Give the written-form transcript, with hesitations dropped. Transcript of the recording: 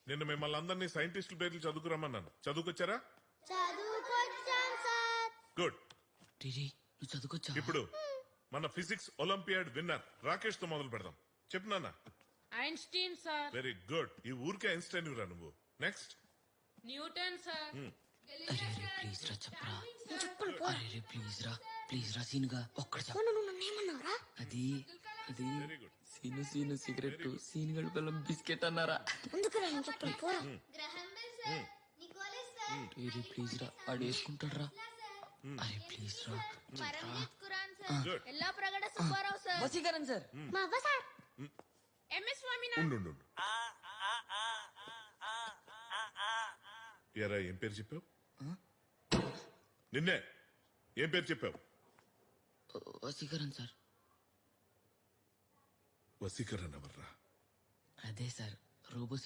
నిన్న మిమ్మల్ని అందరినీ సైంటిస్టుల పేర్లు చదువుకురమ్మన్నాను. చదువుకొచ్చారా? చదువుకొచ్చాం సార్. గుడ్. టీరీ నువ్వు చదువుకొచ్చా? ఇప్పుడు మన ఫిజిక్స్ ఒలింపియాడ్ విన్నర్ రాకేష్ తో మొదలు పెడదాం. చెప్పు నాన్న. Einstein sir. Very good. ఈ ఊరికే ఐన్స్టైన్ రా నువ్వు. నెక్స్ట్. Newton sir. అరే ప్లీజ్ రా చెప్పరా. చెప్పను పో. అరే ప్లీజ్ రా సీన్ గా ఒక్కడ చెప్ప. నువ్వు నన్నేమన్నావురా? అది వెరీ గుడ్. సీను సిగరెట్ సీన్ గడి పిల్లం బిస్కెట్ అన్నారా. ఎందుకు నేను చెప్పను పోరా. టీరీ ప్లీజ్ రా ఆడు వేసుకుంటాడు రా. అరే ప్లీజ్ రా గుడ్. ఎల్లా ప్రగడ సుబ్బారావు సార్. వసీకరణ్ సార్. మా అవ్వ సార్. ఎంఎస్ స్వామినాథన్. ఉండు. ఎరా ఏం పేరు చెప్పావు? నిన్నే ఏం పేరు చెప్పావు? వసీకరణ్ సార్. వసీకరణ ఎవర్రా? అదే సార్ రోబో